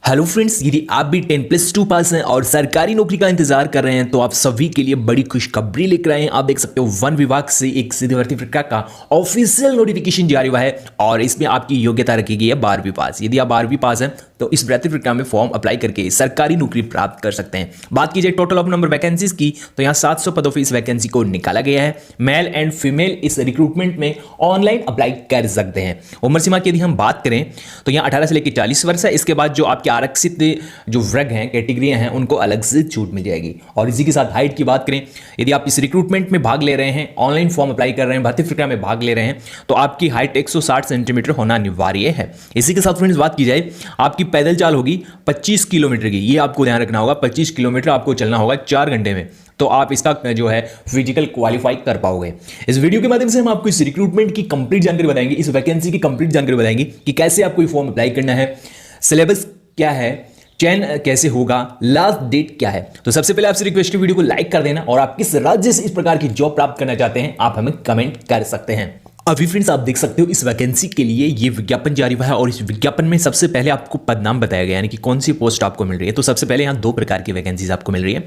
Hello friends, यदि आप भी 10+2 पास हैं और सरकारी नौकरी का इंतजार कर रहे हैं तो आप सभी के लिए बड़ी खुशखबरी लेकर आए हैं। आप देख सकते हो वन विभाग से एक सीधी भर्ती प्रक्रिया का ऑफिशियल नोटिफिकेशन जारी हुआ है और इसमें आपकी योग्यता रखी गई है 12वीं पास। यदि आप 12वीं पास हैं तो इस भर्ती प्रक्रिया में फॉर्म अप्लाई करके सरकारी नौकरी प्राप्त कर सकते हैं। बात की जाए टोटल ऑफ नंबर वैकेंसीज की तो यहाँ 700 पदों पर इस वैकेंसी को निकाला गया है। मेल एंड फीमेल इस रिक्रूटमेंट में ऑनलाइन अप्लाई कर सकते हैं। उम्र सीमा की यदि हम बात करें तो यहाँ 18 से लेकर 40 वर्ष है। इसके बाद जो आपके आरक्षित जो वर्ग हैं, कैटेगरियां हैं, उनको अलग से छूट मिल जाएगी। और इसी के साथ हाइट की बात करें, यदि आप इस रिक्रूटमेंट में भाग ले रहे हैं, ऑनलाइन फॉर्म अप्लाई कर रहे हैं, भर्ती प्रक्रिया में भाग ले रहे हैं तो आपकी हाइट 160 सेंटीमीटर होना अनिवार्य है। इसी के साथ फ्रेंड्स बात की जाए, आपकी पैदल चाल होगी 25 किलोमीटर की। ये आपको ध्यान रखना होगा, 25 किलोमीटर आपको चलना होगा 4 घंटे में, तो आप इसका जो है फिजिकल क्वालिफाई कर पाओगे। इस वीडियो के माध्यम से हम आपको इस रिक्रूटमेंट की कंप्लीट जानकारी बताएंगे, इस वैकेंसी की कंप्लीट जानकारी बताएंगे कि कैसे आपको ये फॉर्म अप्लाई करना है, सिलेबस क्या है, चयन कैसे होगा, लास्ट डेट क्या है। तो सबसे पहले आपसे रिक्वेस्ट है वीडियो को लाइक कर देना और आप किस राज्य से इस प्रकार की जॉब प्राप्त करना चाहते हैं आप हमें कमेंट कर सकते हैं। अभी फ्रेंड्स आप देख सकते हो इस वैकेंसी के लिए ये विज्ञापन जारी हुआ है और इस विज्ञापन में सबसे पहले आपको पदनाम बताया गया, यानी कि कौन सी पोस्ट आपको मिल रही है। तो सबसे पहले यहाँ 2 प्रकार की वैकेंसीज आपको मिल रही है।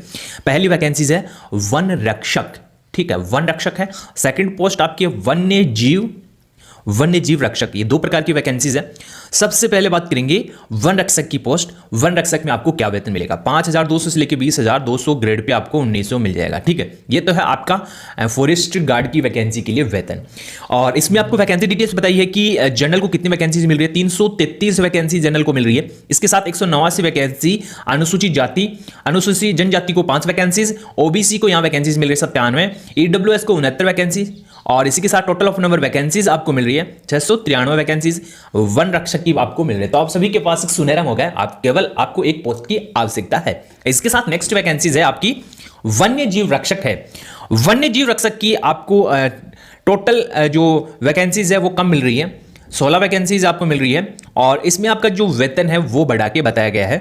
पहली वैकेंसीज है वन रक्षक, ठीक है, वन रक्षक है। सेकंड पोस्ट आपकी वन्य जीव रक्षक। ये 2 प्रकार की वैकेंसीज है। सबसे पहले बात करेंगे वन रक्षक की पोस्ट। वन रक्षक में आपको क्या वेतन मिलेगा, 5,200 से लेकर 20,200 ग्रेड पे आपको 1900 मिल जाएगा, ठीक है। ये तो है आपका फॉरेस्ट गार्ड की वैकेंसी के लिए वेतन। और इसमें आपको वैकेंसी डिटेल्स बताई है कि जनरल को कितनी वैकेंसीज मिल रही है, 333 वैकेंसी जनरल को मिल रही है। इसके साथ 189 वैकेंसी अनुसूचित जाति, अनुसूचित जनजाति को 5 वैकेंसीज, ओबीसी को यहाँ वैकेंसीज मिल रही है 97, ईडब्ल्यूएस को 69 वैकेंसी और इसी के साथ टोटल ऑफ नंबर वैकेंसीज आपको मिल रही है 693 वैकेंसीज वन रक्षक की आपको मिल रही है। तो आप सभी के पास एक सुनहरा मौका है, आपको एक पोस्ट की आवश्यकता है। इसके साथ नेक्स्ट वैकेंसीज है आपकी वन्य जीव रक्षक है। वन्य जीव रक्षक की आपको टोटल जो वैकेंसीज है वो कम मिल रही है, 16 वैकेंसीज आपको मिल रही है और इसमें आपका जो वेतन है वो बढ़ा के बताया गया है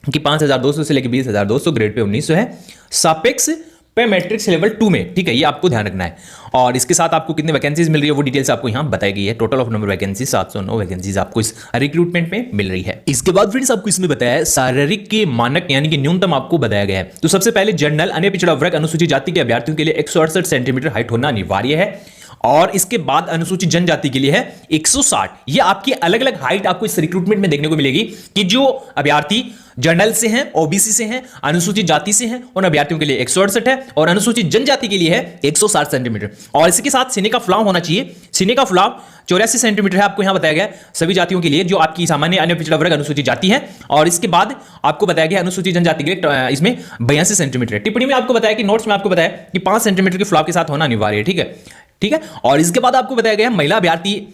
कि 5,200 से लेकर 20,200, ग्रेड पे 1900 है, सापेक्ष पे मैट्रिक्स लेवल 2 में, ठीक है। ये आपको ध्यान रखना है। और इसके साथ आपको कितनी वैकेंसीज मिल रही है वो डिटेल्स आपको यहां बताई गई है। Total of number vacancy 709 vacancies आपको इस रिक्रूटमेंट में मिल रही है। इसके बाद फ्रेंड्स आपको इसमें बताया है शारीरिक के मानक यानी कि न्यूनतम आपको बताया गया है। तो सबसे पहले जनरल, अन्य पिछड़ा वर्ग, अनुसूचित जाति के अभ्यर्थियों के लिए 168 सेंटीमीटर हाइट होना अनिवार्य है और इसके बाद अनुसूचित जनजाति के लिए है 160। ये आपकी अलग अलग हाइट आपको इस रिक्रूटमेंट में देखने को मिलेगी कि जो अभ्यर्थी जनरल से हैं, ओबीसी से हैं, अनुसूचित जाति से हैं, उन अभ्यर्थियों के लिए 168 है और अनुसूचित जनजाति के लिए है 160 सेंटीमीटर। और इसके साथ सीने का फुलाव होना चाहिए। सीने का फुलाव 84 सेंटीमीटर है, आपको यहां बताया गया सभी जातियों के लिए जो आपकी सामान्य, अन्य पिछड़ा वर्ग, अनुसूचित जाति है। और इसके बाद आपको बताया गया अनुसूचित जनजाति के लिए इसमें 82 सेंटीमीटर है। टिप्पणी में आपको बताया कि नोट्स में आपको बताया कि 5 सेंटीमीटर के फुलाव के साथ होना अनिवार्य है, ठीक है, ठीक है। और इसके बाद आपको बताया गया महिला अभ्यर्थी,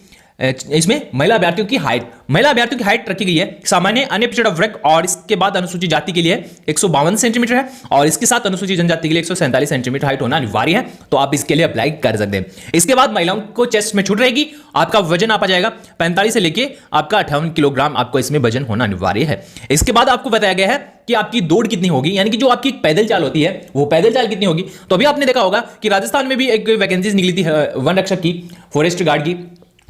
इसमें महिला अभ्यर्थियों की हाइट रखी गई है सामान्य, अन्य पिछड़ा वर्ग और इसके बाद अनुसूचित जाति के लिए 152 सेंटीमीटर है और इसके साथ अनुसूचित जनजाति के लिए 147 सेंटीमीटर हाइट होना अनिवार्य है। तो आप इसके लिए अप्लाई कर सकते हैं। इसके बाद महिलाओं को चेस्ट में छूट रहेगी, आपका वजन आपा जाएगा 45 से लेके आपका 58 किलोग्राम आपको इसमें वजन होना अनिवार्य है। इसके बाद आपको बताया गया है कि आपकी दौड़ कितनी होगी, यानी कि जो आपकी पैदल चाल होती है वो पैदल चाल कितनी होगी। तो अभी आपने देखा होगा कि राजस्थान में भी एक वैकेंसीज निकली थी वन रक्षक की, फॉरेस्ट गार्ड की,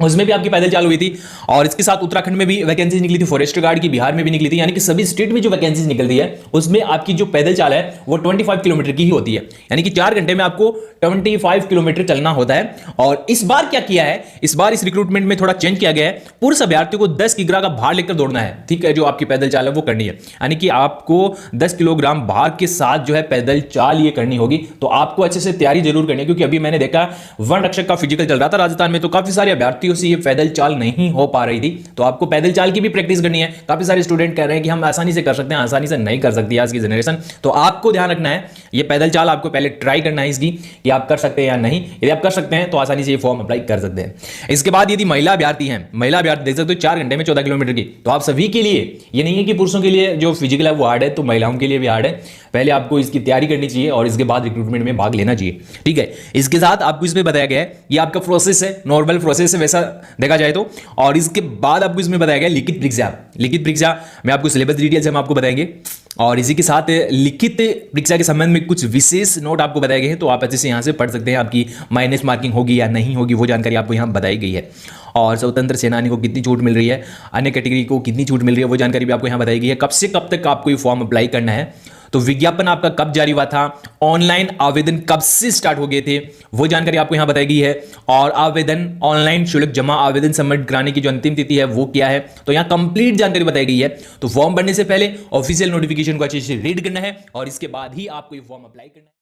उसमें भी आपकी पैदल चाल हुई थी। और इसके साथ उत्तराखंड में भी वैकेंसीज निकली थी फॉरेस्ट गार्ड की, बिहार में भी निकली थी। यानी कि सभी स्टेट में जो वैकेंसीज निकलती है उसमें आपकी जो पैदल चाल है वो 25 किलोमीटर की ही होती है, यानी कि 4 घंटे में आपको 25 किलोमीटर चलना होता है। और इस बार क्या किया है, इस बार इस रिक्रूटमेंट में थोड़ा चेंज किया गया है। पुरुष अभ्यर्थियों को 10 किग्रा का भार लेकर दौड़ना है, ठीक है, जो आपकी पैदल चाल है वो करनी है, यानी कि आपको 10 किलोग्राम भार के साथ जो है पैदल चाल ये करनी होगी। तो आपको अच्छे से तैयारी जरूर करनी है, क्योंकि अभी मैंने देखा वन रक्षक का फिजिकल चल रहा था राजस्थान में, तो काफी सारे अभ्यर्थियों से ये पैदल चाल नहीं हो पा रही थी। तो आपको पैदल चाल की भी प्रैक्टिस करनी है। काफी सारे स्टूडेंट कह रहे हैं कि हम आसानी से कर सकते हैं, आसानी से नहीं कर सकती आज की जनरेशन। तो आपको ध्यान रखना है, ये पैदल चाल आपको पहले ट्राई करना है इसकी कि आप कर सकते हैं या नहीं। यदि आप कर सकते हैं तो आसानी से ये फॉर्म अप्लाई कर सकते हैं। इसके बाद यदि महिला अभ्यर्थी हैं, महिला अभ्यर्थी देख सकते हो 4 घंटे में 14 किलोमीटर की, तो आप सभी के लिए ये नहीं है कि पुरुषों के लिए जो फिजिकल है वो हार्ड है, तो महिलाओं के लिए भी हार्ड है। पहले आपको इसकी तैयारी करनी चाहिए और इसके बाद रिक्रूटमेंट में भाग लेना चाहिए, ठीक है। इसके साथ आपको इसमें बताया गया है ये आपका प्रोसेस है, नॉर्मल प्रोसेस है वैसा देखा जाए तो। और इसके बाद आपको इसमें बताया गया लिखित परीक्षा। लिखित परीक्षा में आपको सिलेबस डिटेल्स हम आपको बताएंगे। और इसी के साथ लिखित परीक्षा के संबंध में कुछ विशेष नोट आपको बताए गए हैं, तो आप अच्छे से यहाँ से पढ़ सकते हैं। आपकी माइनस मार्किंग होगी या नहीं होगी वो जानकारी आपको यहाँ बताई गई है। और स्वतंत्र सेनानी को कितनी छूट मिल रही है, अन्य कैटेगरी को कितनी छूट मिल रही है वो जानकारी भी आपको यहाँ बताई गई है। कब से कब तक आपको ये फॉर्म अप्लाई करना है, तो विज्ञापन आपका कब जारी हुआ था, ऑनलाइन आवेदन कब से स्टार्ट हो गए थे वो जानकारी आपको यहां बताई गई है। और आवेदन ऑनलाइन शुल्क जमा आवेदन सबमिट कराने की जो अंतिम तिथि है वो क्या है, तो यहां कंप्लीट जानकारी बताई गई है। तो फॉर्म भरने से पहले ऑफिशियल नोटिफिकेशन को अच्छे से रीड करना है और इसके बाद ही आपको ये फॉर्म अप्लाई करना है।